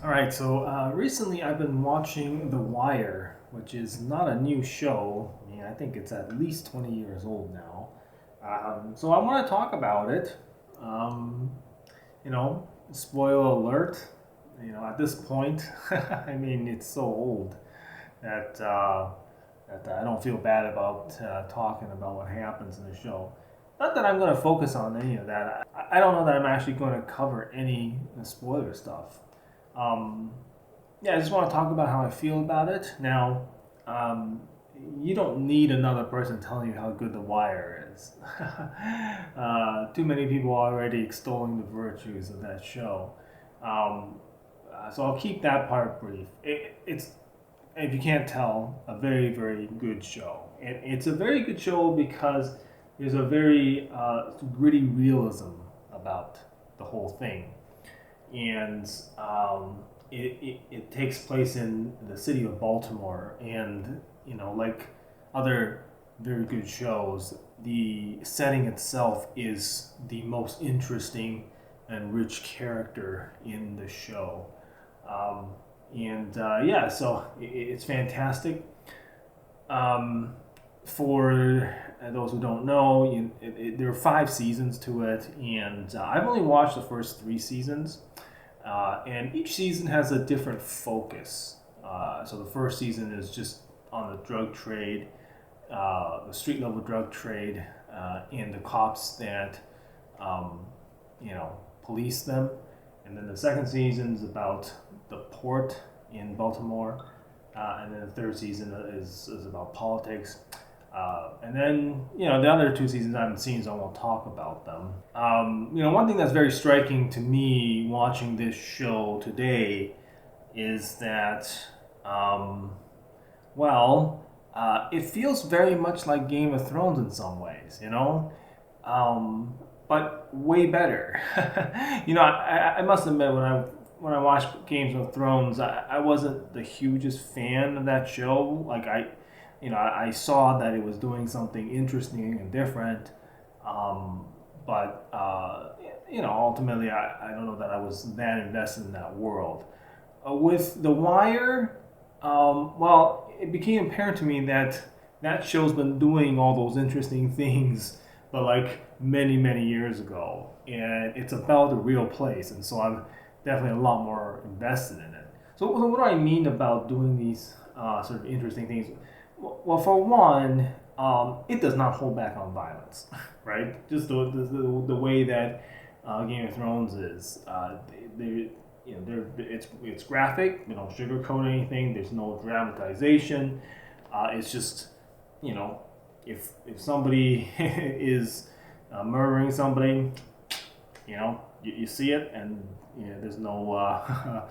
All right, so recently I've been watching The Wire, which is not a new show. I mean, I think it's at least 20 years old now. So I want to talk about it. Um, Spoiler alert. At this point, I mean, it's so old that I don't feel bad about talking about what happens in the show. Not that I'm going to focus on any of that. I don't know that I'm actually going to cover any spoiler stuff. Um, yeah, I just want to talk about how I feel about it. Now, um, you don't need another person telling you how good The Wire is. Too many people are already extolling the virtues of that show. Um, so I'll keep that part brief. It's, if you can't tell, a very, very good show. It's a very good show because there's a very gritty realism about the whole thing. And it takes place in the city of Baltimore, and like other very good shows, the setting itself is the most interesting and rich character in the show. Um, and Yeah, so it's fantastic. Um, for those who don't know, there are 5 seasons to it, and I've only watched the first 3 seasons. And each season has a different focus. So the first season is just on the drug trade, the street level drug trade, and the cops that, um, police them. And then the second season is about the port in Baltimore. And then the third season is about politics. And then, the other 2 seasons I haven't seen, so I won't talk about them. One thing that's very striking to me watching this show today is that, um, it feels very much like Game of Thrones in some ways, um, but way better. I must admit when I watched Games of Thrones, I wasn't the hugest fan of that show. Like I saw that it was doing something interesting and different, but ultimately, I don't know that I was that invested in that world. With The Wire, it became apparent to me that that show's been doing all those interesting things, but like many, many years ago, and it's about a real place, and so I'm definitely a lot more invested in it. So what do I mean about doing these sort of interesting things? Well, for one, it does not hold back on violence, right? Just the way that Game of Thrones is. It's graphic. We don't sugarcoat anything. There's no dramatization. It's just, you know, if somebody is murdering somebody, you see it, and there's no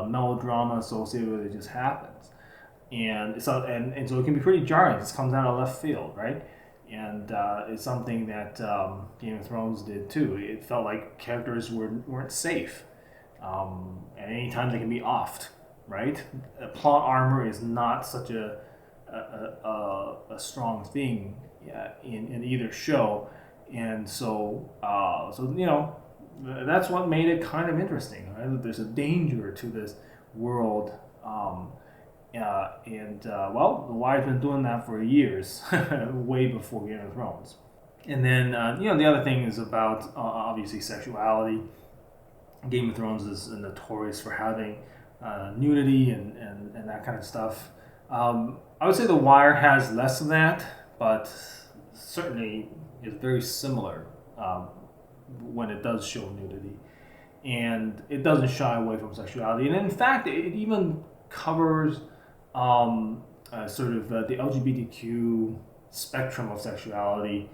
melodrama associated with it. It just happens, and so it can be pretty jarring. It just comes out of left field, right? And it's something that Game of Thrones did too. It felt like characters weren't safe, and anytime they can be offed, right? Plot armor is not such a strong thing in either show, and so that's what made it kind of interesting. Right? There's a danger to this world. The Wire's been doing that for years, way before Game of Thrones. And then, the other thing is about obviously sexuality. Game of Thrones is notorious for having nudity and that kind of stuff. I would say The Wire has less of that, but certainly is very similar when it does show nudity. And it doesn't shy away from sexuality. And in fact, it even covers the LGBTQ spectrum of sexuality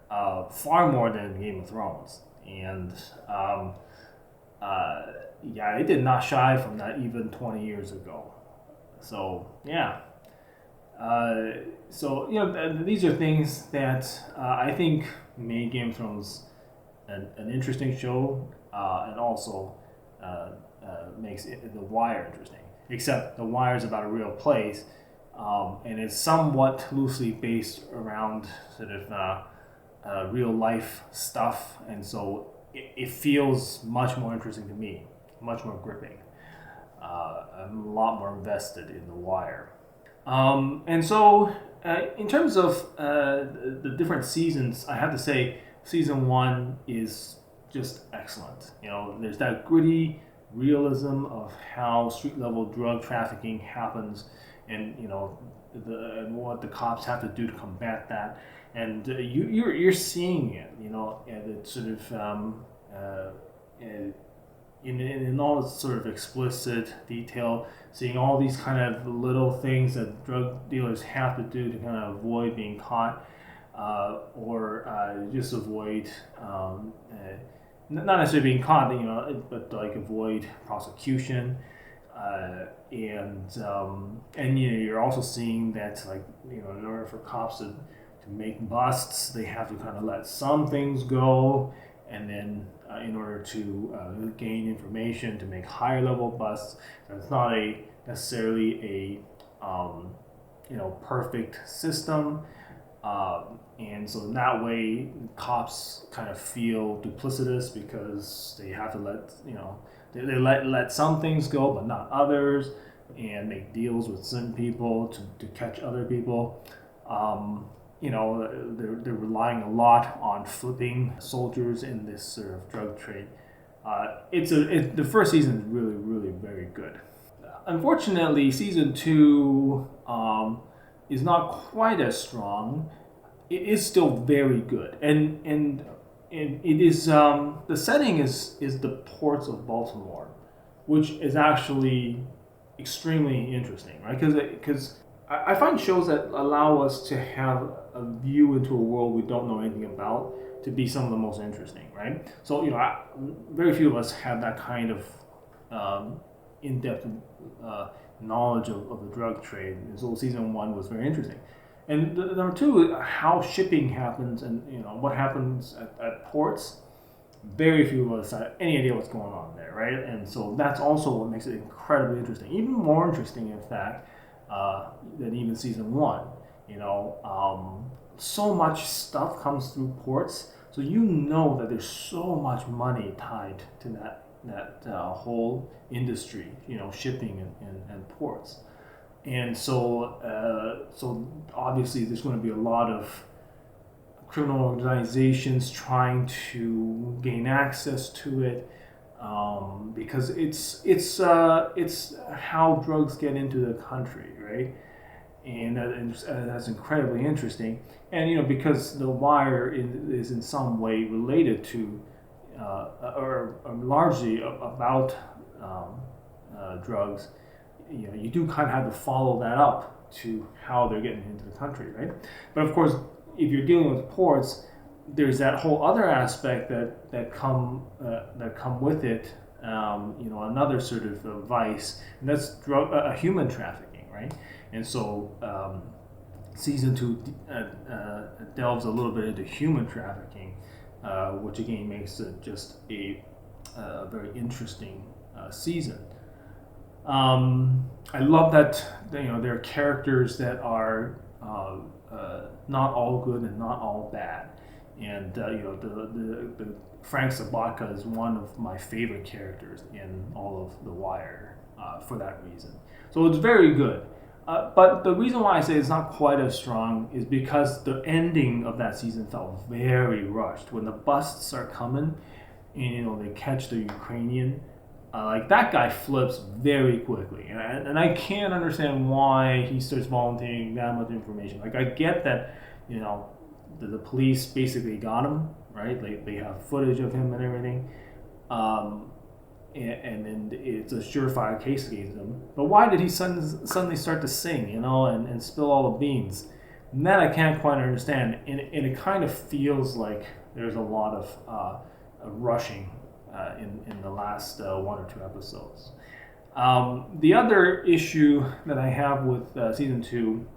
far more than Game of Thrones. And it did not shy from that even 20 years ago. So, yeah. These are things that I think made Game of Thrones an interesting show, and also makes The Wire interesting. Except The Wire is about a real place, and it's somewhat loosely based around sort of real life stuff, and so it feels much more interesting to me, much more gripping. I'm a lot more invested in The Wire. And so, in terms of the different seasons, I have to say, season one is just excellent. There's that gritty realism of how street level drug trafficking happens, and and what the cops have to do to combat that. And you're seeing it, and it's sort of in all its sort of explicit detail, seeing all these kind of little things that drug dealers have to do to kind of avoid being caught, or just avoid, not necessarily being caught, but like avoid prosecution. And you're also seeing that, like, in order for cops to make busts, they have to kind of let some things go, and then in order to gain information to make higher level busts. So it's not necessarily a perfect system, and so in that way cops kind of feel duplicitous because they have to they let some things go but not others, and make deals with certain people to catch other people. They're relying a lot on flipping soldiers in this sort of drug trade. The first season is really, really very good. Unfortunately, season two is not quite as strong. It is still very good, and it is the setting is the ports of Baltimore, which is actually extremely interesting, right? Because I find shows that allow us to have a view into a world we don't know anything about to be some of the most interesting, right? So very few of us have that kind of in-depth knowledge of the drug trade. And so season one was very interesting. And number two, how shipping happens, and what happens at ports. Very few of us have any idea what's going on there, right? And so that's also what makes it incredibly interesting, even more interesting, in fact, than even season one. So much stuff comes through ports, so that there's so much money tied to that whole industry, shipping and ports. And so obviously there's going to be a lot of criminal organizations trying to gain access to it, because it's how drugs get into the country, right? And that's incredibly interesting. And because The Wire is in some way related to, or largely about drugs, you do kind of have to follow that up to how they're getting into the country, right? But of course, if you're dealing with ports, there's that whole other aspect that come with it. Another sort of vice, and that's human trafficking, right? And so season two delves a little bit into human trafficking, which again makes it just a very interesting season. I love that there are characters that are not all good and not all bad, and the Frank Sabatka is one of my favorite characters in all of The Wire, for that reason. So it's very good. But the reason why I say it's not quite as strong is because the ending of that season felt very rushed. When the busts are coming, and they catch the Ukrainian, like that guy flips very quickly, and I can't understand why he starts volunteering that much information. Like, I get that, the police basically got him, right? They have footage of him and everything, and then it's a surefire case against him. But why did he suddenly start to sing, and spill all the beans? And that I can't quite understand, and it kind of feels like there's a lot of rushing in the last one or two episodes. The other issue that I have with season two,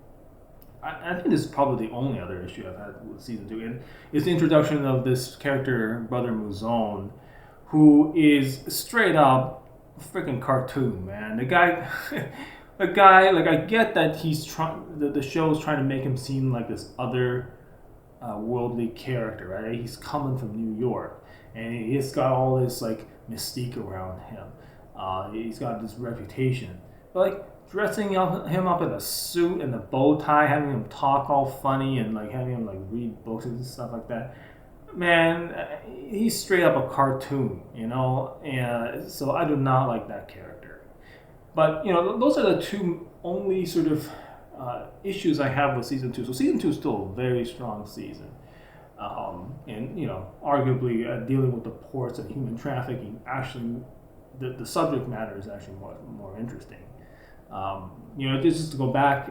I think this is probably the only other issue I've had with season two, and is the introduction of this character, Brother Mouzone, who is straight up freaking cartoon, man. The guy, like, I get that he's trying, the show is trying to make him seem like this other worldly character, right? He's coming from New York, and he's got all this like mystique around him. He's got this reputation, but like him up in a suit and a bow tie, having him talk all funny, and like having him like read books and stuff like that. Man, he's straight up a cartoon, and so I do not like that character. But those are the two only sort of issues I have with season two. So season two is still a very strong season, and arguably dealing with the ports and human trafficking. Actually, the subject matter is actually more interesting. Just to go back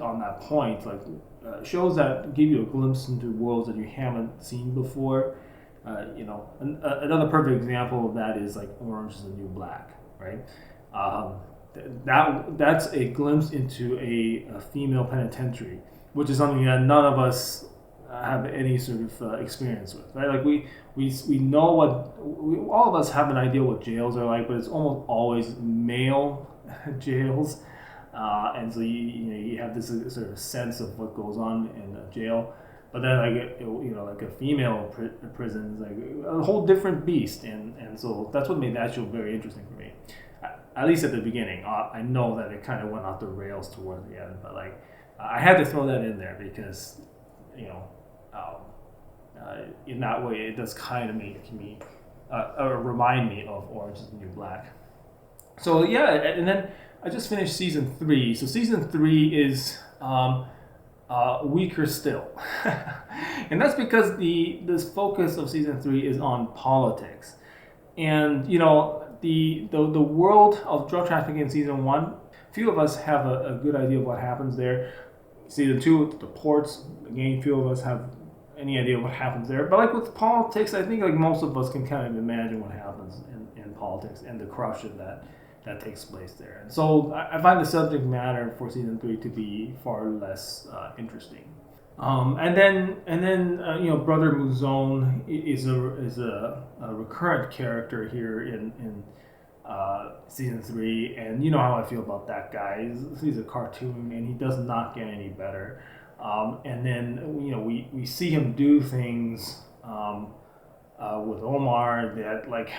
on that point, like shows that give you a glimpse into worlds that you haven't seen before. Another perfect example of that is like Orange is the New Black, right? That's a glimpse into a female penitentiary, which is something that none of us have any sort of experience with, right? Like we know all of us have an idea what jails are like, but it's almost always male jails, and so you have this sort of sense of what goes on in a jail. But then like a female prison is like a whole different beast, and so that's what made that show very interesting for me. At least at the beginning. I know that it kind of went off the rails towards the end, but like I had to throw that in there because in that way it does kind of make me remind me of Orange is the New Black. So yeah, and then I just finished season 3. So season 3 is weaker still, and that's because this focus of season 3 is on politics, and the world of drug trafficking in season 1. Few of us have a good idea of what happens there. Season 2, the ports, again, few of us have any idea what happens there. But like with politics, I think like most of us can kind of imagine what happens in politics and the corruption that takes place there. And so I find the subject matter for season 3 to be far less interesting. And then Brother Muzone is a recurrent character here in season 3, and you know how I feel about that guy. He's a cartoon, and he does not get any better. And then we see him do things with Omar that like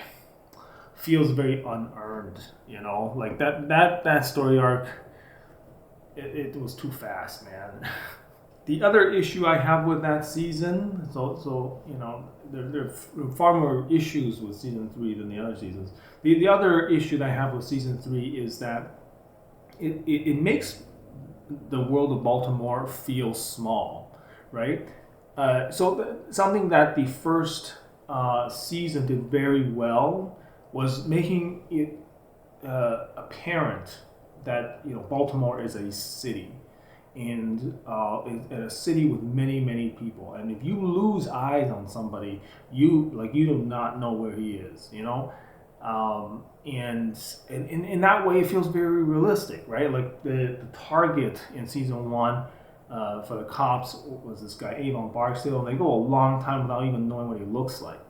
feels very unearned. Like that story arc. It was too fast, man. The other issue I have with that season, there are far more issues with season 3 than the other seasons. The other issue that I have with season 3 is that it makes the world of Baltimore feel small, right? Something that the first season did very well was making it apparent that Baltimore is a city. And a city with many people, and if you lose eyes on somebody, you do not know where he is, and in that way it feels very realistic, right? Like the target in season 1 for the cops was this guy Avon Barksdale, and they go a long time without even knowing what he looks like,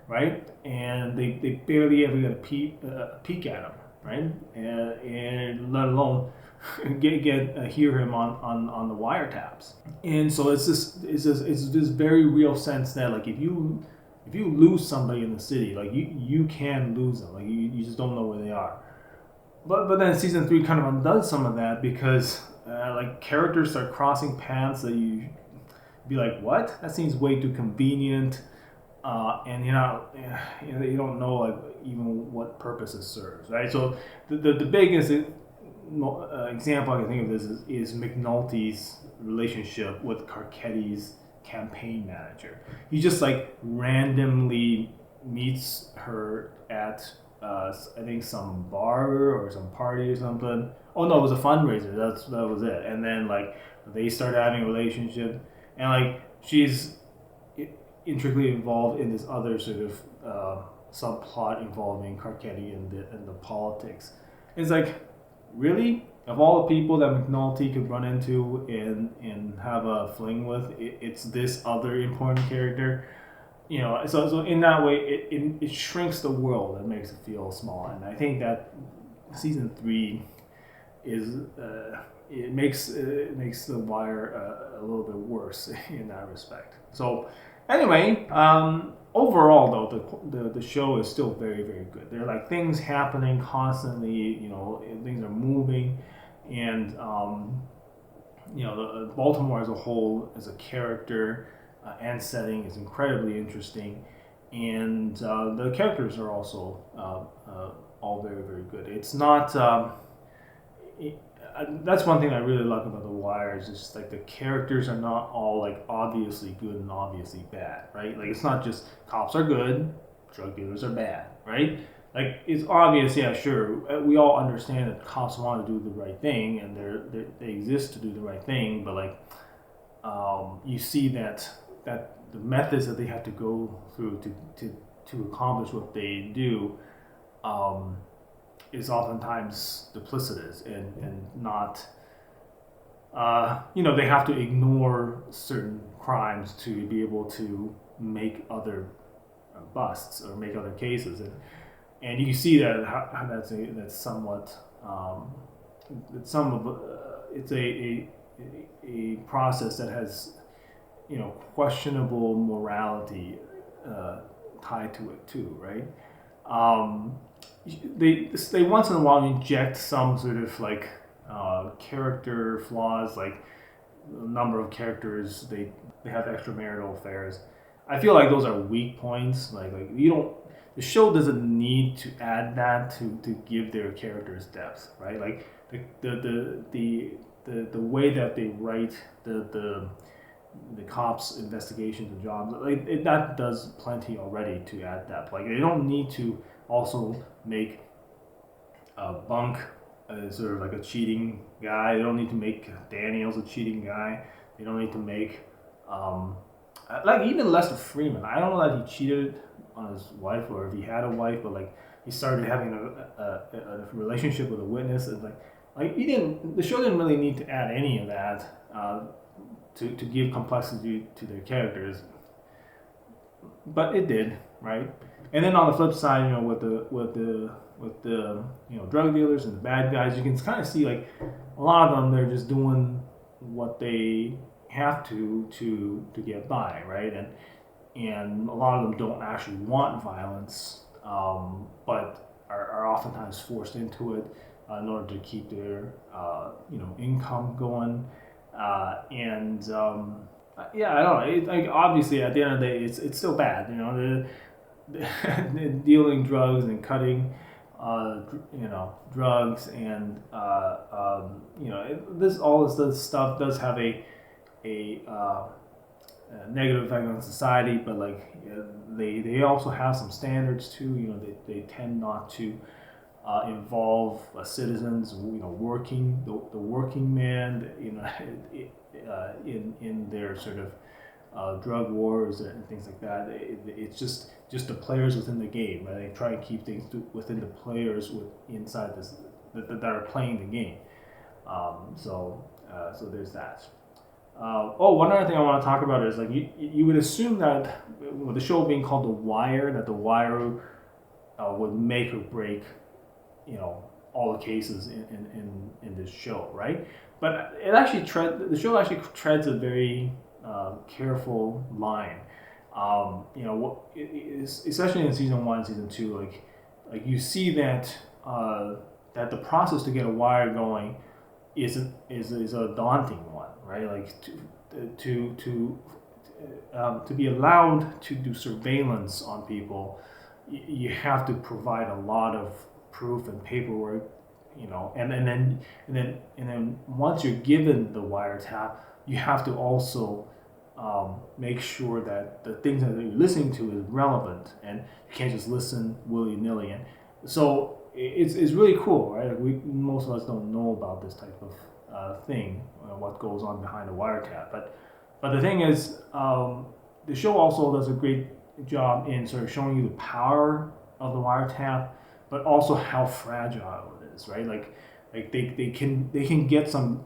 right? And they barely ever get a peek at him, right? And let alone hear him on the wiretaps. And so it's this very real sense that like if you lose somebody in the city, like you can lose them, like you just don't know where they are. But then season 3 kind of undoes some of that because like characters start crossing paths that you be like, what? That seems way too convenient, and you don't know like even what purpose it serves, right? So the biggest example I can think of this is McNulty's relationship with Carcetti's campaign manager. He just like randomly meets her at I think some bar or some party or something. Oh no, it was a fundraiser. That was it. And then like they started having a relationship, and like she's intricately involved in this other sort of subplot involving Carcetti and the politics. It's like, really? Of all the people that McNulty could run into and have a fling with, it's this other important character. So in that way, it shrinks the world and makes it feel small. And I think that season 3 is it makes The Wire a little bit worse in that respect. So Anyway, overall though, the show is still very very good. There are like things happening constantly. You know, things are moving, and you know, Baltimore as a whole, as a character and setting, is incredibly interesting, and the characters are also all very very good. It's not. That's one thing I really like about The Wire is just like the characters are not all like obviously good and obviously bad, right? Like it's not just cops are good, drug dealers are bad, right? Like it's obvious, yeah, sure. We all understand that cops want to do the right thing and they exist to do the right thing, but like you see that the methods that they have to go through to accomplish what they do um, is oftentimes duplicitous and not you know, they have to ignore certain crimes to be able to make other busts or make other cases, and you see that how that's somewhat it's some of it's a process that has, you know, questionable morality uh, tied to it too, right? Um, they once in a while inject some sort of like character flaws, like a number of characters they have extramarital affairs. I feel like those are weak points. Like you don't, the show doesn't need to add that to give their characters depth, right? Like the way that they write the cops' investigations and jobs, like that does plenty already to add depth. Like they don't need to also make Bunk sort of like a cheating guy. They don't need to make Daniels a cheating guy. They don't need to make um, like even Lester Freeman. I don't know that he cheated on his wife or if he had a wife, but like he started having a relationship with a witness. And like he didn't. The show didn't really need to add any of that to give complexity to their characters, but it did, right? And then on the flip side, you know, with the you know, drug dealers and the bad guys, you can kind of see like a lot of them they're just doing what they have to get by, right? And a lot of them don't actually want violence, but are oftentimes forced into it in order to keep their you know, income going, and yeah, I don't know. Like obviously, at the end of the day, it's still bad. You know, the dealing drugs and cutting, you know, drugs and you know, this all this stuff does have a negative effect on society, but like they also have some standards too. You know, they tend not to involve citizens, you know, working the working man, you know, in their sort of drug wars and things like that. It's just the players within the game. Right? They try and keep things within the players inside this that are playing the game. So there's that. Oh, one other thing I want to talk about is like you would assume that with the show being called The Wire, that The Wire would make or break, you know, all the cases in this show, right? But it actually the show actually treads a very careful line. You know, especially in season one, season two, like you see that that the process to get a wire going is a daunting one, right? Like to be allowed to do surveillance on people, you have to provide a lot of proof and paperwork, you know, and then once you're given the wiretap, you have to also make sure that the things that you're listening to is relevant, and you can't just listen willy nilly. And so it's really cool, right? Like most of us don't know about this type of thing, what goes on behind the wiretap. But the thing is, the show also does a great job in sort of showing you the power of the wiretap, but also how fragile it is, right? Like they can get some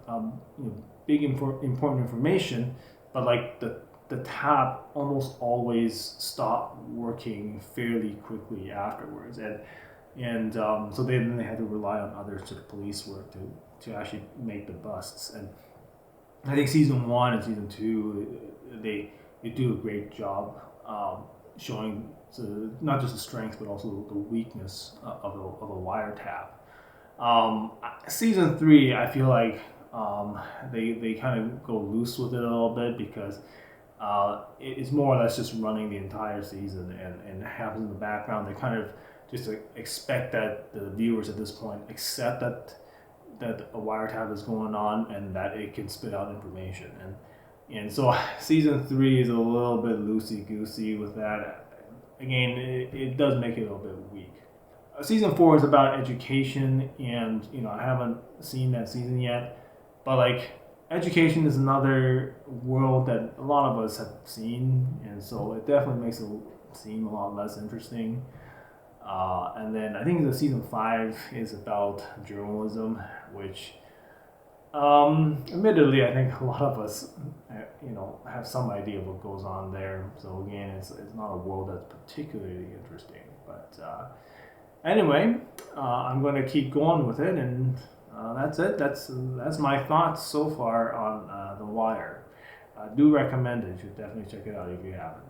you know, big important information, but like the tap almost always stop working fairly quickly afterwards, and so then they had to rely on other sort of police work to actually make the busts. And I think season one and season two, they do a great job showing not just the strengths but also the weakness of a wiretap. Season three, I feel like they kind of go loose with it a little bit because it's more or less just running the entire season and happens in the background. They kind of just expect that the viewers at this point accept that a wiretap is going on and that it can spit out information. And so season three is a little bit loosey goosey with that. Again, it does make it a little bit weak. Season four is about education, and I haven't seen that season yet, but like education is another world that a lot of us have seen, and so it definitely makes it seem a lot less interesting. And then I think the season five is about journalism, which, admittedly, I think a lot of us, have some idea of what goes on there. So again, it's not a world that's particularly interesting. But anyway, I'm going to keep going with it, and that's it. That's my thoughts so far on The Wire. I do recommend it. You should definitely check it out if you haven't.